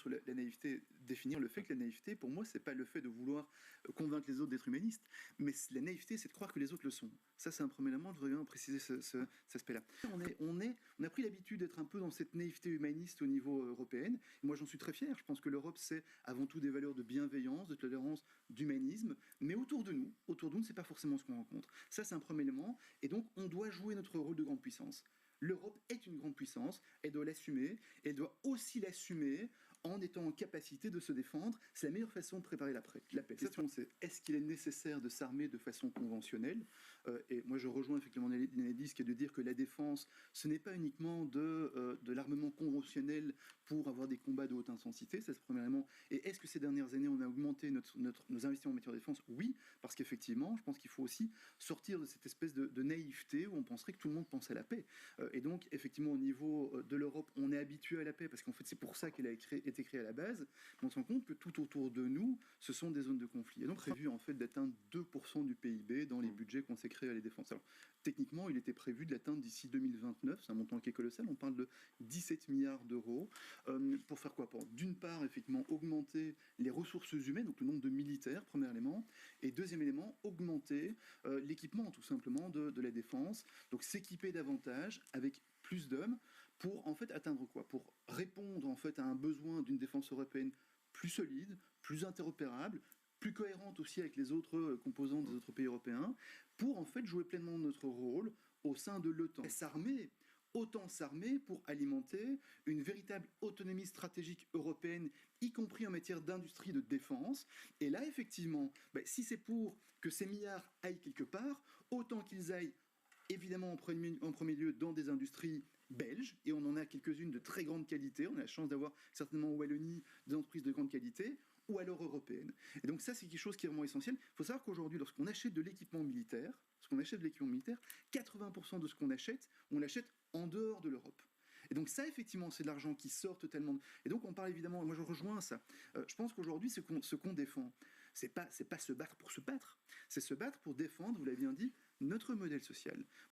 sur la naïveté, définir le fait que la naïveté, pour moi, c'est pas le fait de vouloir convaincre les autres d'être humanistes, mais la naïveté, c'est de croire que les autres le sont. Ça, c'est un premier élément, je voudrais bien préciser cet aspect-là. On a pris l'habitude d'être un peu dans cette naïveté humaniste au niveau européen. Moi, j'en suis très fier. Je pense que l'Europe, c'est avant tout des valeurs de bienveillance, de tolérance, d'humanisme, mais autour de nous, c'est pas forcément ce qu'on rencontre. Ça, c'est un premier élément, et donc on doit jouer notre rôle de grande puissance. L'Europe est une grande puissance, elle doit l'assumer, et elle doit aussi l'assumer en étant en capacité de se défendre. C'est la meilleure façon de préparer la paix. La question, c'est est-ce qu'il est nécessaire de s'armer de façon conventionnelle et moi, je rejoins effectivement l'analyse qui est de dire que la défense, ce n'est pas uniquement de l'armement conventionnel pour avoir des combats de haute intensité, c'est ce premier élément. Et est-ce que ces dernières années, on a augmenté nos investissements en matière de défense? Oui, parce qu'effectivement, je pense qu'il faut aussi sortir de cette espèce de naïveté où on penserait que tout le monde pense à la paix. Et donc, effectivement, au niveau de l'Europe, on est habitué à la paix, parce qu'en fait, c'est pour ça qu'elle a été créée à la base. Mais on se rend compte que tout autour de nous, ce sont des zones de conflit. Et donc, prévu en fait d'atteindre 2% du PIB dans les budgets consacrés à la défense. Alors, techniquement, il était prévu de l'atteindre d'ici 2029. C'est un montant qui est colossal. On parle de 17 milliards d'euros. Pour faire quoi? Pour, d'une part, effectivement, augmenter les ressources humaines, donc le nombre de militaires, premier élément. Et deuxième élément, augmenter l'équipement, tout simplement, de la défense. Donc, s'équiper davantage avec plus d'hommes pour, en fait, atteindre quoi? Pour répondre, en fait, à un besoin d'une défense européenne plus solide, plus interopérable, plus cohérente aussi avec les autres composants des autres pays européens, pour en fait jouer pleinement notre rôle au sein de l'OTAN. Autant s'armer pour alimenter une véritable autonomie stratégique européenne, y compris en matière d'industrie de défense. Et là, effectivement, si c'est pour que ces milliards aillent quelque part, autant qu'ils aillent évidemment en premier lieu dans des industries belges, et on en a quelques-unes de très grande qualité. On a la chance d'avoir certainement en Wallonie des entreprises de grande qualité, ou alors européenne. Et donc ça, c'est quelque chose qui est vraiment essentiel. Il faut savoir qu'aujourd'hui, lorsqu'on achète de l'équipement militaire, 80% de ce qu'on achète, on l'achète en dehors de l'Europe. Et donc ça, effectivement, c'est de l'argent qui sort totalement. Et donc on parle évidemment, moi je rejoins ça. Je pense qu'aujourd'hui, ce qu'on défend, c'est pas se battre pour se battre, c'est se battre pour défendre, vous l'avez bien dit, notre modèle social.